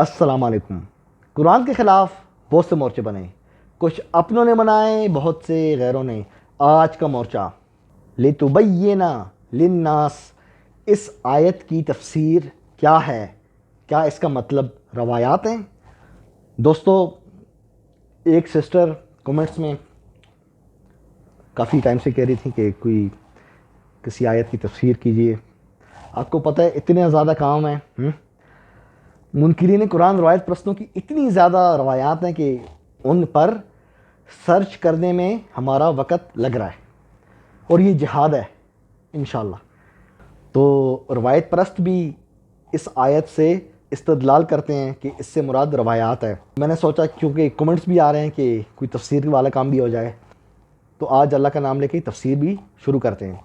السلام علیکم۔ قرآن کے خلاف بہت سے مورچے بنے، کچھ اپنوں نے بنائے، بہت سے غیروں نے۔ آج کا مورچہ لِتُبَيِّنَ لِلنَّاسِ، اس آیت کی تفسیر کیا ہے؟ کیا اس کا مطلب روایات ہیں؟ دوستو، ایک سسٹر کومنٹس میں کافی ٹائم سے کہہ رہی تھی کہ کوئی کسی آیت کی تفسیر کیجیے۔ آپ کو پتہ ہے اتنے زیادہ کام ہیں، منکرین قرآن روایت پرستوں کی اتنی زیادہ روایات ہیں کہ ان پر سرچ کرنے میں ہمارا وقت لگ رہا ہے، اور یہ جہاد ہے انشاءاللہ۔ تو روایت پرست بھی اس آیت سے استدلال کرتے ہیں کہ اس سے مراد روایات ہے۔ میں نے سوچا کیونکہ کومنٹس بھی آ رہے ہیں کہ کوئی تفسیر والا کام بھی ہو جائے، تو آج اللہ کا نام لے کے تفسیر بھی شروع کرتے ہیں،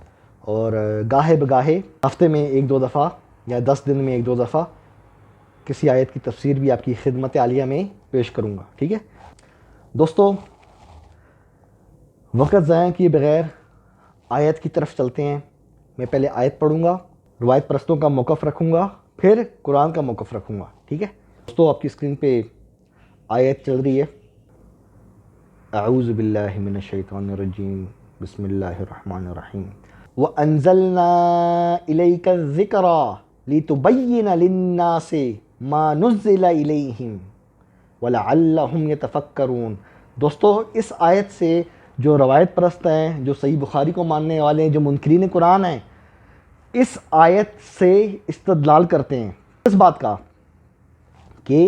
اور گاہے بگاہے ہفتے میں 1-2 دفعہ یا 10 دن میں 1-2 دفعہ کسی آیت کی تفسیر بھی آپ کی خدمت عالیہ میں پیش کروں گا، ٹھیک ہے دوستو؟ وقت ضائع کیے بغیر آیت کی طرف چلتے ہیں۔ میں پہلے آیت پڑھوں گا، روایت پرستوں کا موقف رکھوں گا، پھر قرآن کا موقف رکھوں گا، ٹھیک ہے دوستو؟ آپ کی اسکرین پہ آیت چل رہی ہے۔ اعوذ باللہ من الشیطان الرجیم، بسم اللہ الرحمن الرحیم۔ وَأَنزَلْنَا إِلَيْكَ الذِّكْرَ لِتُبَيِّنَ لِلنَّاسِ مَا نُزِّلَ إِلَيْهِمْ وَلَعَلَّهُمْ يَتَفَكَّرُونَ۔ دوستو، اس آیت سے جو روایت پرست ہیں، جو صحیح بخاری کو ماننے والے ہیں، جو منکرین قرآن ہیں، اس آیت سے استدلال کرتے ہیں اس بات کا کہ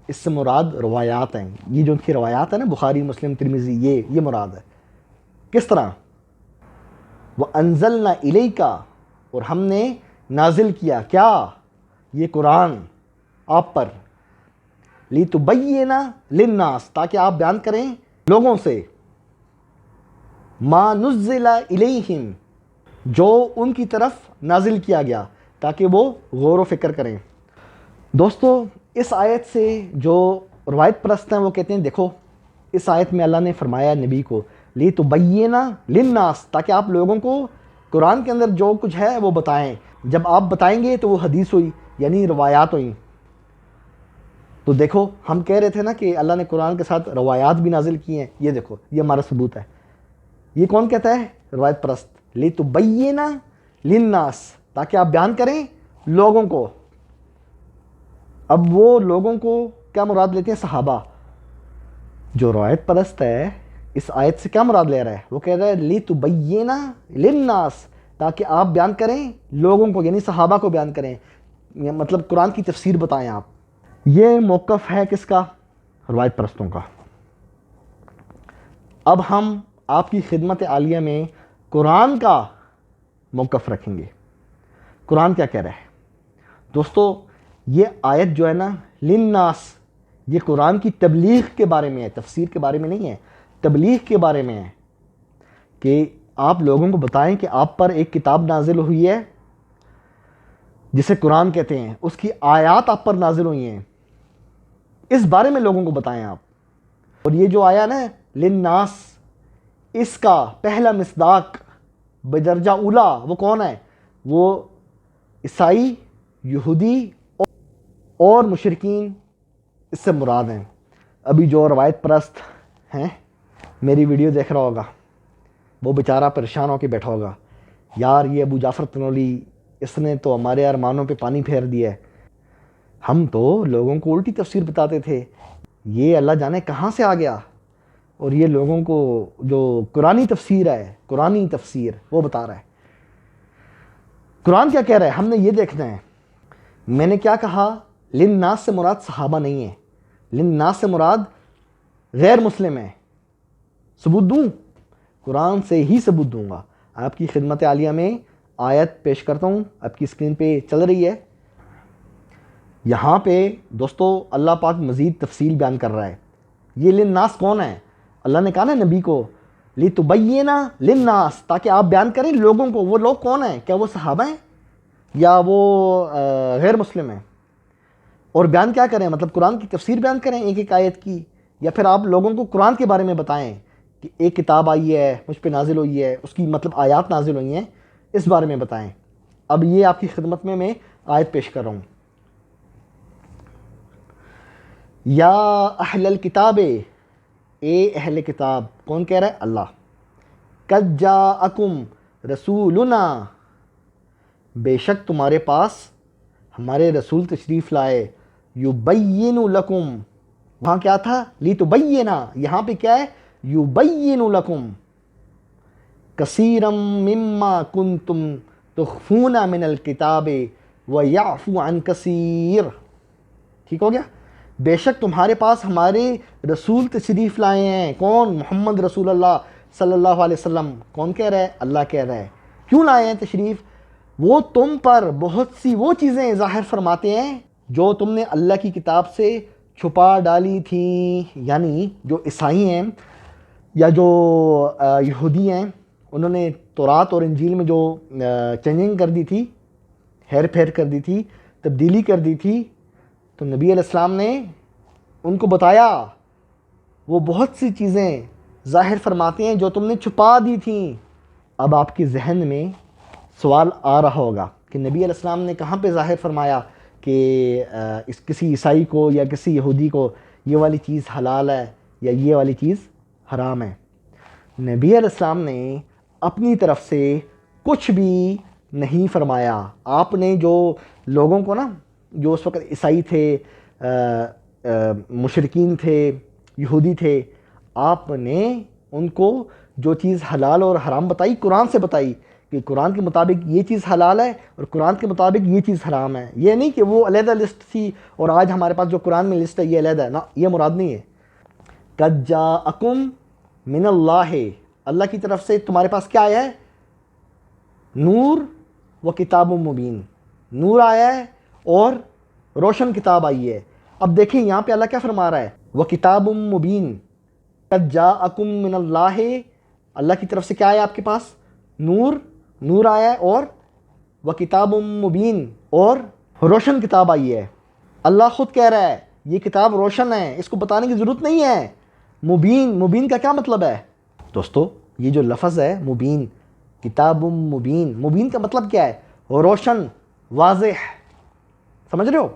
اس سے مراد روایات ہیں۔ یہ جو ان کی روایات ہیں نا، بخاری، مسلم، ترمذی، یہ مراد ہے۔ کس طرح؟ وَأَنزَلْنَا إِلَيْكَ، اور ہم نے نازل کیا کیا؟ یہ قرآن آپ پر، لِتُبَيِّنَ لِلنَّاسِ، تاکہ آپ بیان کریں لوگوں سے، مَا نُزِّلَ إِلَيْهِمْ، جو ان کی طرف نازل کیا گیا، تاکہ وہ غور و فکر کریں۔ دوستو، اس آیت سے جو روایت پرست ہیں وہ کہتے ہیں دیکھو، اس آیت میں اللہ نے فرمایا نبی کو لِتُبَيِّنَ لِلنَّاسِ، تاکہ آپ لوگوں کو قرآن کے اندر جو کچھ ہے وہ بتائیں۔ جب آپ بتائیں گے تو وہ حدیث ہوئی، یعنی روایات ہوئیں۔ تو دیکھو، ہم کہہ رہے تھے نا کہ اللہ نے قرآن کے ساتھ روایات بھی نازل کی ہیں، یہ دیکھو، یہ ہمارا ثبوت ہے۔ یہ کون کہتا ہے؟ روایت پرست۔ لِتُبَيِّنَ لِلنَّاسِ، تاکہ آپ بیان کریں لوگوں کو۔ اب وہ لوگوں کو کیا مراد لیتے ہیں؟ صحابہ۔ جو روایت پرست ہے اس آیت سے کیا مراد لے رہا ہے؟ وہ کہہ رہا ہے لِتُبَيِّنَ لِلنَّاسِ، تاکہ آپ بیان کریں لوگوں کو، یعنی صحابہ کو بیان کریں، مطلب قرآن کی تفسیر بتائیں آپ۔ یہ موقف ہے کس کا؟ روایت پرستوں کا۔ اب ہم آپ کی خدمت عالیہ میں قرآن کا موقف رکھیں گے۔ قرآن کیا کہہ رہا ہے؟ دوستو، یہ آیت جو ہے نا، للناس، یہ قرآن کی تبلیغ کے بارے میں ہے، تفسیر کے بارے میں نہیں ہے، تبلیغ کے بارے میں ہے، کہ آپ لوگوں کو بتائیں کہ آپ پر ایک کتاب نازل ہوئی ہے جسے قرآن کہتے ہیں، اس کی آیات آپ پر نازل ہوئی ہیں، اس بارے میں لوگوں کو بتائیں آپ۔ اور یہ جو آیا نا للناس، اس کا پہلا مصداق بدرجہ اولا وہ کون ہے؟ وہ عیسائی، یہودی اور مشرکین اس سے مراد ہیں۔ ابھی جو روایت پرست ہیں، میری ویڈیو دیکھ رہا ہوگا، وہ بیچارہ پریشان ہو کے بیٹھا ہوگا، یار یہ ابو جعفر تنولی، اس نے تو ہمارے ارمانوں پہ پانی پھیر دیا ہے۔ ہم تو لوگوں کو الٹی تفسیر بتاتے تھے، یہ اللہ جانے کہاں سے آ گیا، اور یہ لوگوں کو جو قرآنی تفسیر ہے، قرآنی تفسیر وہ بتا رہا ہے۔ قرآن کیا کہہ رہا ہے؟ ہم نے یہ دیکھنا ہے۔ میں نے کیا کہا؟ للناس سے مراد صحابہ نہیں ہے، للناس سے مراد غیر مسلم ہے۔ ثبوت دوں؟ قرآن سے ہی ثبوت دوں گا۔ آپ کی خدمت عالیہ میں آیت پیش کرتا ہوں، آپ کی اسکرین پہ چل رہی ہے۔ یہاں پہ دوستو اللہ پاک مزید تفصیل بیان کر رہا ہے۔ یہ للناس کون ہے؟ اللہ نے کہا نا نبی کو لِتُبَيِّنَ لِلنَّاسِ، تاکہ آپ بیان کریں لوگوں کو۔ وہ لوگ کون ہیں؟ کیا وہ صحابہ ہیں یا وہ غیر مسلم ہیں؟ اور بیان کیا کریں؟ مطلب قرآن کی تفسیر بیان کریں ایک ایک آیت کی، یا پھر آپ لوگوں کو قرآن کے بارے میں بتائیں کہ ایک کتاب آئی ہے، مجھ پہ نازل ہوئی ہے، اس کی مطلب آیات نازل ہوئی ہیں، اس بارے میں بتائیں۔ اب یہ آپ کی خدمت میں آیت پیش کر رہا ہوں۔ یا اہل الکتاب، اے اہل کتاب، کون کہہ رہا ہے؟ اللہ. قد جاءکم رسولنا، بے شک تمہارے پاس ہمارے رسول تشریف لائے. یبین لکم، وہاں کیا تھا؟ لتبینا، یہاں پہ کیا ہے؟ یبین لکم کثیرا مما کنتم تخفون من الکتاب ویعفو عن کثیر. ٹھیک ہو گیا؟ بے شک تمہارے پاس ہمارے رسول تشریف لائے ہیں. کون؟ محمد رسول اللہ صلی اللہ علیہ وسلم. کون کہہ رہا ہے؟ اللہ کہہ رہا ہے. کیوں لائے ہیں تشریف؟ وہ تم پر بہت سی وہ چیزیں ظاہر فرماتے ہیں جو تم نے اللہ کی کتاب سے چھپا ڈالی تھیں. یعنی جو عیسائی ہیں یا جو یہودی ہیں، انہوں نے تورات اور انجیل میں جو چینجنگ کر دی تھی، ہیر پھیر کر دی تھی، تبدیلی کر دی تھی، تو نبی علیہ السلام نے ان کو بتایا وہ بہت سی چیزیں ظاہر فرماتے ہیں جو تم نے چھپا دی تھیں. اب آپ کے ذہن میں سوال آ رہا ہوگا کہ نبی علیہ السلام نے کہاں پہ ظاہر فرمایا کہ کسی عیسائی کو یا کسی یہودی کو یہ والی چیز حلال ہے یا یہ والی چیز حرام ہے. نبی علیہ السلام نے اپنی طرف سے کچھ بھی نہیں فرمایا. آپ نے جو لوگوں کو نا، جو اس وقت عیسائی تھے، مشرکین تھے، یہودی تھے، آپ نے ان کو جو چیز حلال اور حرام بتائی، قرآن سے بتائی کہ قرآن کے مطابق یہ چیز حلال ہے اور قرآن کے مطابق یہ چیز حرام ہے. یہ نہیں کہ وہ علیحدہ لسٹ تھی اور آج ہمارے پاس جو قرآن میں لسٹ ہے یہ علیحدہ ہے، نا، یہ مراد نہیں ہے. قد جاءکم من اللہ، اللہ کی طرف سے تمہارے پاس کیا آیا ہے؟ نور و کتاب مبین، نور آیا ہے اور روشن کتاب آئی ہے. اب دیکھیں یہاں پہ اللہ کیا فرما رہا ہے؟ وہ کتاب مبین. قد جاءکم من اللہ، اللہ کی طرف سے کیا آیا آپ کے پاس؟ نور آیا ہے، اور وہ کتاب مبین، اور روشن کتاب آئی ہے. اللہ خود کہہ رہا ہے یہ کتاب روشن ہے، اس کو بتانے کی ضرورت نہیں ہے. مبین کا کیا مطلب ہے دوستو؟ یہ جو لفظ ہے مبین، کتاب مبین کا مطلب کیا ہے؟ روشن، واضح. سمجھ رہے ہو؟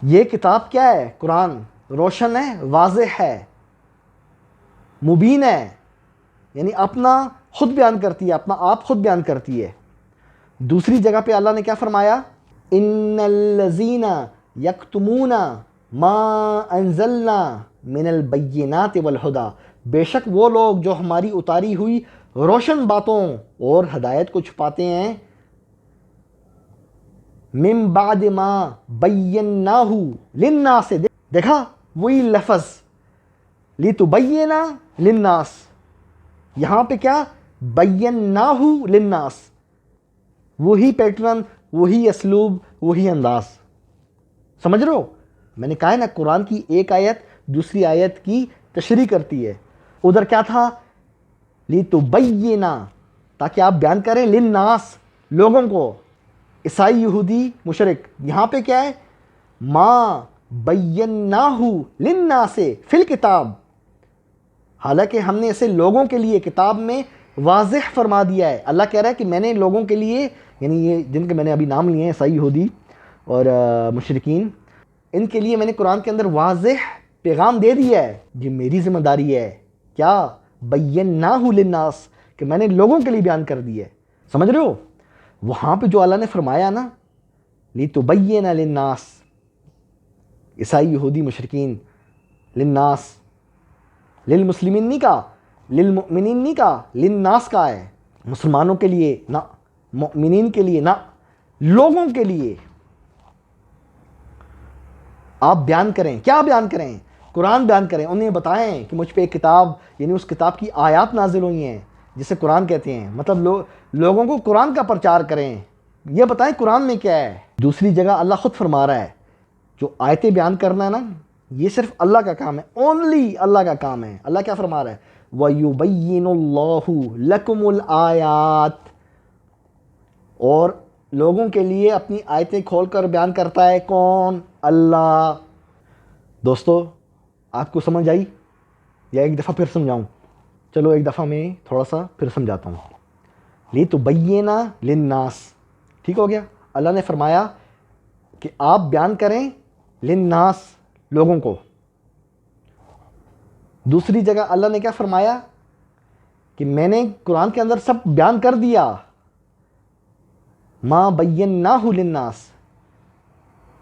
یہ کتاب کیا ہے؟ قرآن روشن ہے، واضح ہے، مبین ہے، یعنی اپنا خود بیان کرتی ہے، اپنا آپ خود بیان کرتی ہے. دوسری جگہ پہ اللہ نے کیا فرمایا؟ ان الذین یکتمون ما انزلنا من البینات والہدی، بے شک وہ لوگ جو ہماری اتاری ہوئی روشن باتوں اور ہدایت کو چھپاتے ہیں، من بعد ما بیناہ للناس. دیکھا وہی لفظ لتبین للناس، یہاں پہ کیا؟ بیناہ للناس. وہی پیٹرن، وہی اسلوب، وہی انداز. سمجھ رہے ہو؟ میں نے کہا ہے نا، قرآن کی ایک آیت دوسری آیت کی تشریح کرتی ہے. ادھر کیا تھا؟ لتبینا، تاکہ آپ بیان کریں، للناس، لوگوں کو، عیسائی، یہودی، مشرک. یہاں پہ کیا ہے؟ ما بیناہ للناس فی الکتاب، حالانکہ ہم نے اسے لوگوں کے لیے کتاب میں واضح فرما دیا ہے. اللہ کہہ رہا ہے کہ میں نے لوگوں کے لیے، یعنی یہ جن کے میں نے ابھی نام لیے ہیں، عیسائی، یہودی اور مشرکین، ان کے لیے میں نے قرآن کے اندر واضح پیغام دے دیا ہے. یہ میری ذمہ داری ہے. کیا؟ بیناہ للناس، کہ میں نے لوگوں کے لیے بیان کر دیا ہے. سمجھ رہے ہو؟ وہاں پہ جو اللہ نے فرمایا نا، لتبین للناس، عیسائی، یہودی، مشرکین، للناس، للمسلمین نہیں کہا، للمؤمنین نہیں کہا، للناس کا ہے. مسلمانوں کے لیے نہ، مؤمنین کے لیے نہ، لوگوں کے لیے. آپ بیان کریں. کیا بیان کریں؟ قرآن بیان کریں. انہیں بتائیں کہ مجھ پہ ایک کتاب، یعنی اس کتاب کی آیات نازل ہوئی ہیں جسے قرآن کہتے ہیں. مطلب لوگوں کو قرآن کا پرچار کریں. یہ بتائیں قرآن میں کیا ہے. دوسری جگہ اللہ خود فرما رہا ہے جو آیتیں بیان کرنا ہے نا، یہ صرف اللہ کا کام ہے، اونلی اللہ کا کام ہے. اللہ کیا فرما رہا ہے؟ وَيُبَيِّنُ اللَّهُ لَكُمُ الْآيَاتِ، اور لوگوں کے لیے اپنی آیتیں کھول کر بیان کرتا ہے. کون؟ اللہ. دوستو آپ کو سمجھ آئی یا ایک دفعہ پھر سمجھاؤں؟ چلو ایک دفعہ میں تھوڑا سا پھر سمجھاتا ہوں. لِتُبَيِّنَ لِلنَّاسِ، ٹھیک ہو گیا؟ اللہ نے فرمایا کہ آپ بیان کریں للناس، لوگوں کو. دوسری جگہ اللہ نے کیا فرمایا کہ میں نے قرآن کے اندر سب بیان کر دیا. ما بیناہ للناس.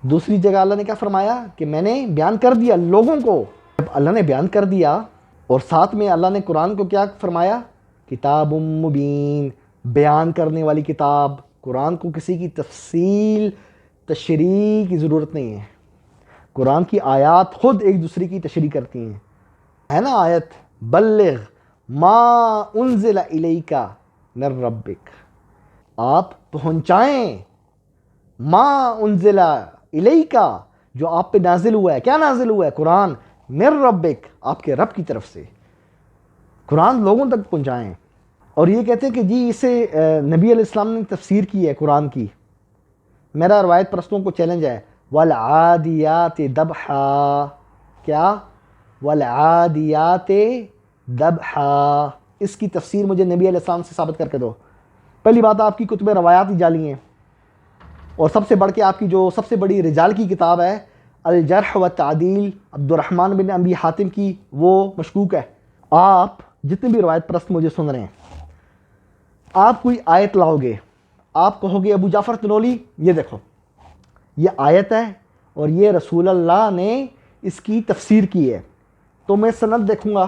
دوسری جگہ اللہ نے کیا فرمایا کہ میں نے بیان کر دیا لوگوں کو. جب اللہ نے بیان کر دیا اور ساتھ میں اللہ نے قرآن کو کیا فرمایا؟ کتاب مبین، بیان کرنے والی کتاب. قرآن کو کسی کی تفصیل تشریح کی ضرورت نہیں ہے. قرآن کی آیات خود ایک دوسرے کی تشریح کرتی ہیں. ہے نا آیت بلغ ما انزل الیک من ربک، آپ پہنچائیں ما انزل الیک، جو آپ پہ نازل ہوا ہے. کیا نازل ہوا ہے؟ قرآن. من ربک، آپ کے رب کی طرف سے. قرآن لوگوں تک پہنچائیں. اور یہ کہتے ہیں کہ جی اسے نبی علیہ السلام نے تفسیر کی ہے قرآن کی. میرا روایت پرستوں کو چیلنج ہے، والعادیات ضبحا. کیا؟ والعادیات ضبحا. اس کی تفسیر مجھے نبی علیہ السلام سے ثابت کر کے دو. پہلی بات آپ کی کتب روایات ہی جعلی ہیں، اور سب سے بڑھ کے آپ کی جو سب سے بڑی رجال کی کتاب ہے الجرح والتعدیل عبد الرحمن بن ابی حاتم کی، وہ مشکوک ہے. آپ جتنے بھی روایت پرست مجھے سن رہے ہیں، آپ کوئی آیت لاؤ گے، آپ کہو گے ابو جعفر تنولی یہ دیکھو یہ آیت ہے اور یہ رسول اللہ نے اس کی تفسیر کی ہے، تو میں سند دیکھوں گا.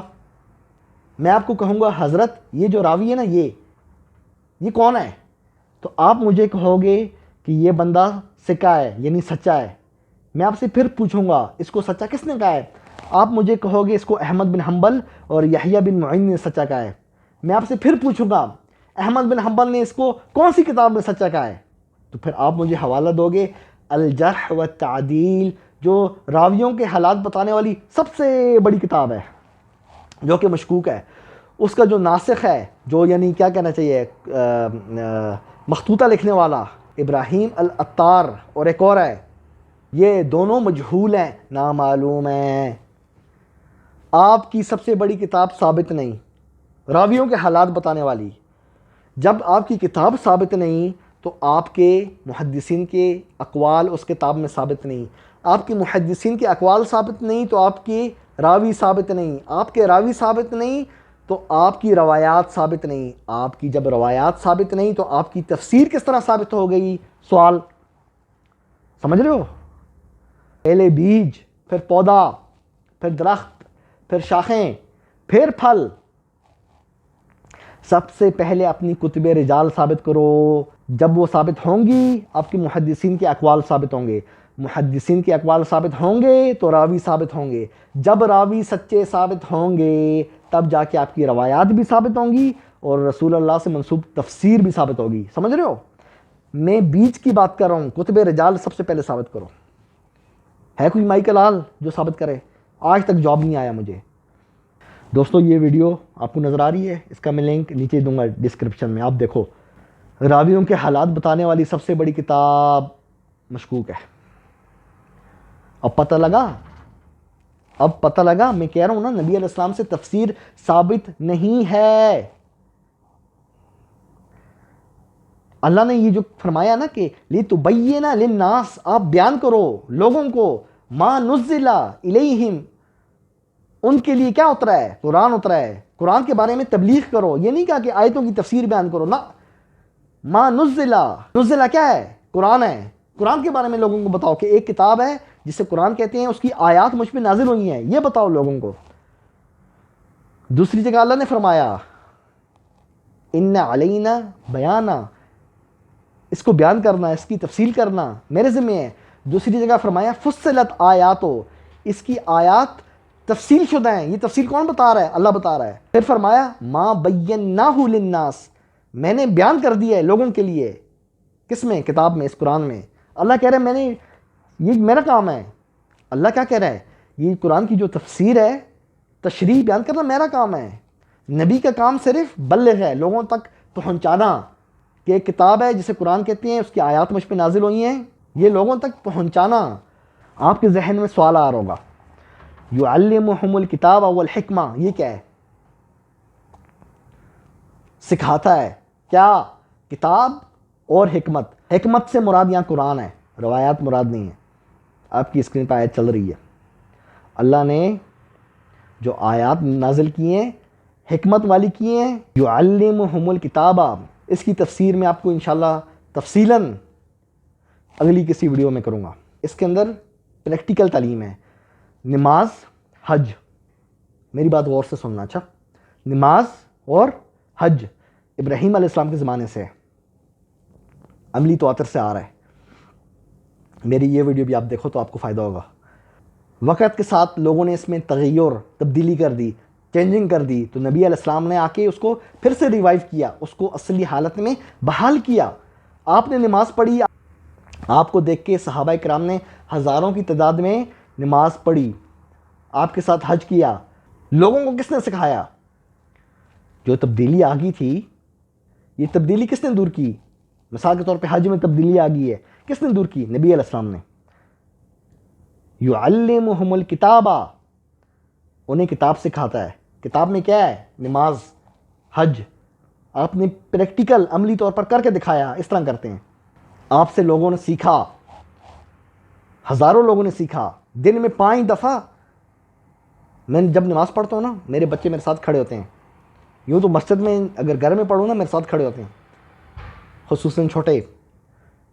میں آپ کو کہوں گا حضرت یہ جو راوی ہے نا یہ کون ہے؟ تو آپ مجھے کہو گے کہ یہ بندہ سکا ہے، یعنی سچا ہے. میں آپ سے پھر پوچھوں گا اس کو سچا کس نے کہا ہے؟ آپ مجھے کہو گے اس کو احمد بن حنبل اور یحییٰ بن معین نے سچا کہا ہے. میں آپ سے پھر پوچھوں گا احمد بن حنبل نے اس کو کون سی کتاب میں سچا کہا ہے؟ تو پھر آپ مجھے حوالہ دو گے الجرح والتعدیل، جو راویوں کے حالات بتانے والی سب سے بڑی کتاب ہے، جو کہ مشکوک ہے. اس کا جو ناسخ ہے، جو یعنی کیا کہنا چاہیے مخطوطہ لکھنے والا ابراہیم العطار اور ایک اور ہے، یہ دونوں مجہول ہیں، نامعلوم ہیں. آپ کی سب سے بڑی کتاب ثابت نہیں، راویوں کے حالات بتانے والی. جب آپ کی کتاب ثابت نہیں تو آپ کے محدثین کے اقوال اس کتاب میں ثابت نہیں. آپ کے محدثین کے اقوال ثابت نہیں تو آپ کے راوی ثابت نہیں. آپ کے راوی ثابت نہیں تو آپ کی روایات ثابت نہیں. آپ کی جب روایات ثابت نہیں تو آپ کی تفسیر کس طرح ثابت ہو گئی؟ سوال سمجھ رہے ہو؟ پہلے بیج، پھر پودا، پھر درخت، پھر شاخیں، پھر پھل. سب سے پہلے اپنی کتب رجال ثابت کرو. جب وہ ثابت ہوں گی آپ کے محدثین کے اقوال ثابت ہوں گے. محدثین کے اقوال ثابت ہوں گے تو راوی ثابت ہوں گے. جب راوی سچے ثابت ہوں گے تب جا کے آپ کی روایات بھی ثابت ہوں گی اور رسول اللہ سے منسوب تفسیر بھی ثابت ہوگی. سمجھ رہے ہو؟ میں بیج کی بات کر رہا ہوں. کتب رجال سب سے پہلے ثابت کرو. ہے کوئی مائیکل آل جو ثابت کرے؟ آج تک جواب نہیں آیا مجھے. دوستو یہ ویڈیو آپ کو نظر آ رہی ہے، اس کا میں لنک نیچے دوں گا ڈسکرپشن میں. آپ دیکھو راویوں کے حالات بتانے والی سب سے بڑی کتاب مشکوک ہے. اب پتہ لگا میں کہہ رہا ہوں نا نبی علیہ السلام سے تفسیر ثابت نہیں ہے. اللہ نے یہ جو فرمایا نا کہ لِتُبَيِّنَ لِلنَّاسِ، آپ بیان کرو لوگوں کو، مَا نُزِّلَ إِلَيْهِمْ، ان کے لیے کیا اترا ہے؟ قرآن اترا ہے. قرآن کے بارے میں تبلیغ کرو. یہ نہیں کہا کہ آیتوں کی تفسیر بیان کرو نا. ما نزلہ کیا ہے؟ قرآن ہے. قرآن کے بارے میں لوگوں کو بتاؤ کہ ایک کتاب ہے جسے قرآن کہتے ہیں، اس کی آیات مجھ پہ نازل ہوئی ہیں، یہ بتاؤ لوگوں کو. دوسری جگہ اللہ نے فرمایا ان علینا بیانا، اس کو بیان کرنا، اس کی تفصیل کرنا میرے ذمہ ہے. دوسری جگہ فرمایا فصلت آیاتو، اس کی آیات تفصیل شدہ ہیں. یہ تفصیل کون بتا رہا ہے؟ اللہ بتا رہا ہے. پھر فرمایا ما بیناہ للناس، میں نے بیان کر دیا ہے لوگوں کے لیے. کس میں؟ کتاب میں، اس قرآن میں. اللہ کہہ رہا ہے یہ میرا کام ہے. اللہ کیا کہہ رہا ہے؟ یہ قرآن کی جو تفسیر ہے، تشریح بیان کرنا میرا کام ہے. نبی کا کام صرف بلغ ہے، لوگوں تک پہنچانا. کہ ایک کتاب ہے جسے قرآن کہتے ہیں، اس کی آیات مجھ پہ نازل ہوئی ہیں، یہ لوگوں تک پہنچانا. آپ کے ذہن میں سوال آ رہا ہوگا یعلمہم الکتاب والحکمہ، یہ کیا ہے؟ سکھاتا ہے. کیا؟ کتاب اور حکمت. حکمت سے مراد یہاں قرآن ہے، روایات مراد نہیں ہے. آپ کی اسکرین پہ آیت چل رہی ہے. اللہ نے جو آیات نازل کی ہیں حکمت والی کی ہیں، یعلمہم الکتاب، اس کی تفسیر میں آپ کو انشاءاللہ تفصیلاً اگلی کسی ویڈیو میں کروں گا۔ اس کے اندر پریکٹیکل تعلیم ہے، نماز، حج، میری بات غور سے سننا، اچھا؟ نماز اور حج ابراہیم علیہ السلام کے زمانے سے عملی تواتر سے آ رہا ہے۔ میری یہ ویڈیو بھی آپ دیکھو تو آپ کو فائدہ ہوگا۔ وقت کے ساتھ لوگوں نے اس میں تغیر، تبدیلی کر دی، چینجنگ کر دی، تو نبی علیہ السلام نے آ کے اس کو پھر سے ریوائیو کیا، اس کو اصلی حالت میں بحال کیا۔ آپ نے نماز پڑھی، آپ کو دیکھ کے صحابہ کرام نے ہزاروں کی تعداد میں نماز پڑھی، آپ کے ساتھ حج کیا۔ لوگوں کو کس نے سکھایا؟ جو تبدیلی آ گئی تھی، یہ تبدیلی کس نے دور کی؟ مثال کے طور پہ حج میں تبدیلی آ گئی ہے، کس نے دور کی؟ نبی علیہ السلام نے۔ یعلمہم الکتاب، انہیں کتاب سکھاتا ہے۔ کتاب میں کیا ہے؟ نماز، حج۔ آپ نے پریکٹیکل عملی طور پر کر کے دکھایا، اس طرح کرتے ہیں۔ آپ سے لوگوں نے سیکھا، ہزاروں لوگوں نے سیکھا۔ دن میں 5 دفعہ میں جب نماز پڑھتا ہوں نا، میرے بچے میرے ساتھ کھڑے ہوتے ہیں۔ یوں تو مسجد میں اگر گھر میں پڑھوں نا، میرے ساتھ کھڑے ہوتے ہیں، خصوصاً چھوٹے،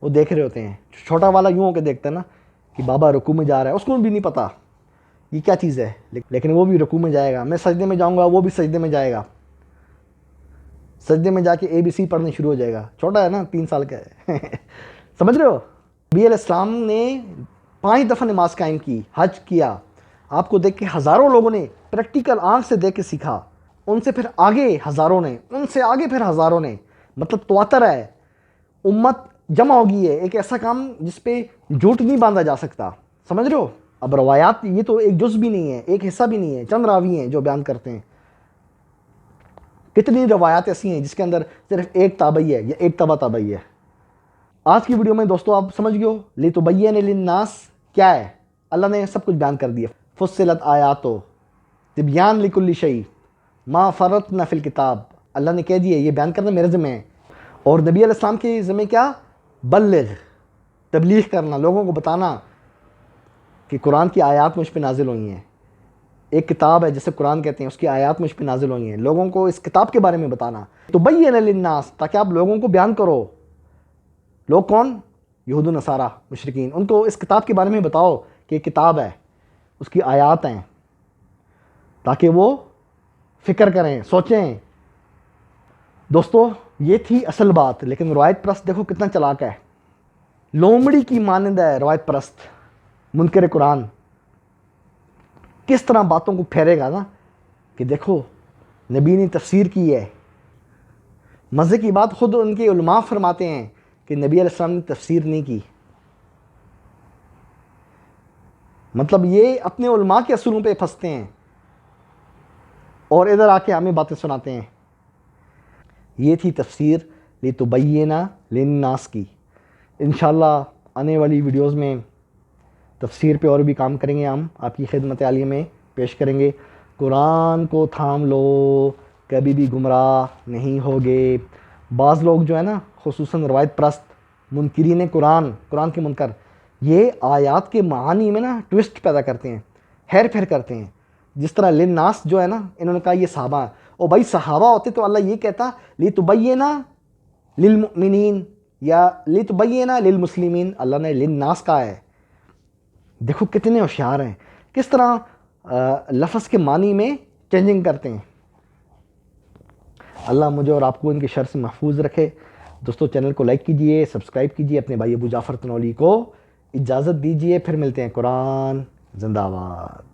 وہ دیکھ رہے ہوتے ہیں۔ چھوٹا والا یوں ہو کے دیکھتا ہے نا کہ بابا رکوع میں جا رہا ہے، اس کو بھی نہیں پتہ یہ کیا چیز ہے، لیکن وہ بھی رکوع میں جائے گا۔ میں سجدے میں جاؤں گا، وہ بھی سجدے میں جائے گا، سجدے میں جا کے ABC پڑھنے شروع ہو جائے گا۔ چھوٹا ہے نا، 3 سال کا ہے سمجھ رہے ہو؟ نبی علیہ السلام نے 5 دفعہ نماز قائم کی، حج کیا۔ آپ کو دیکھ کے ہزاروں لوگوں نے پریکٹیکل آنکھ سے دیکھ کے سیکھا، ان سے پھر آگے ہزاروں نے، ان سے آگے پھر ہزاروں نے، مطلب تواتر ہے، امت جمع ہو گئی ہے۔ ایک ایسا کام جس پہ جھوٹ نہیں باندھا جا سکتا، سمجھ رہے ہو؟ اب روایات یہ تو ایک جز بھی نہیں ہے، ایک حصہ بھی نہیں ہے، چند راوی ہیں جو بیان کرتے ہیں۔ کتنی روایات ایسی ہیں جس کے اندر صرف ایک تابعی ہے یا ایک تبع تابعی ہے۔ آج کی ویڈیو میں دوستو آپ سمجھ گئے ہو لِتُبَيِّنَ لِلنَّاسِ کیا ہے؟ اللہ نے سب کچھ بیان کر دیا۔ فصلت آیاتو تبیان لکل شیء ما فرطنا فی الکتاب، اللہ نے کہہ دیا یہ بیان کرنا میرے ذمہ ہے۔ اور نبی علیہ السلام کے ذمہ کیا؟ بلغ، تبلیغ کرنا، لوگوں کو بتانا کہ قرآن کی آیات مجھ پہ نازل ہوئی ہیں۔ ایک کتاب ہے جسے قرآن کہتے ہیں، اس کی آیات مجھ پہ نازل ہوئی ہیں، لوگوں کو اس کتاب کے بارے میں بتانا۔ تُبَيِّنَ لِلنَّاسِ، تاکہ آپ لوگوں کو بیان کرو۔ لوگ کون؟ یہود و نصارہ، مشرکین، ان کو اس کتاب کے بارے میں بتاؤ کہ یہ کتاب ہے، اس کی آیات ہیں، تاکہ وہ فکر کریں، سوچیں۔ دوستو یہ تھی اصل بات، لیکن روایت پرست دیکھو کتنا چلاک ہے، لومڑی کی مانند ہے روایت پرست، منکر قرآن۔ کس طرح باتوں کو پھیرے گا نا کہ دیکھو نبی نے تفسیر کی ہے۔ مزے کی بات خود ان کے علماء فرماتے ہیں کہ نبی علیہ السلام نے تفسیر نہیں کی۔ مطلب یہ اپنے علماء کے اصولوں پہ پھنستے ہیں اور ادھر آ کے ہمیں باتیں سناتے ہیں۔ یہ تھی تفسیر لِتُبَيِّنَ لِلنَّاسِ کی۔ انشاءاللہ آنے والی ویڈیوز میں تفسیر پہ اور بھی کام کریں گے، ہم آپ کی خدمت عالیہ میں پیش کریں گے۔ قرآن کو تھام لو، کبھی بھی گمراہ نہیں ہوگے۔ بعض لوگ جو ہے نا، خصوصاً روایت پرست، منکرین قرآن، قرآن کے منکر، یہ آیات کے معانی میں نا ٹوسٹ پیدا کرتے ہیں، ہیر پھیر کرتے ہیں۔ جس طرح للناس جو ہے نا، انہوں نے کہا یہ صحابہ ہیں، او بھائی صحابہ ہوتے تو اللہ یہ کہتا لِتُبَيِّنَ لِلْمُؤْمِنِينَ یا لِتُبَيِّنَ لِلْمُسْلِمِينَ، اللہ نے للناس کہا ہے۔ دیکھو کتنے ہوشیار ہیں، کس طرح لفظ کے معنی میں چینجنگ کرتے ہیں۔ اللہ مجھے اور آپ کو ان کے شر سے محفوظ رکھے۔ دوستو چینل کو لائک کیجئے، سبسکرائب کیجئے، اپنے بھائی ابو جعفر تنولی کو اجازت دیجئے، پھر ملتے ہیں۔ قرآن زندہ باد۔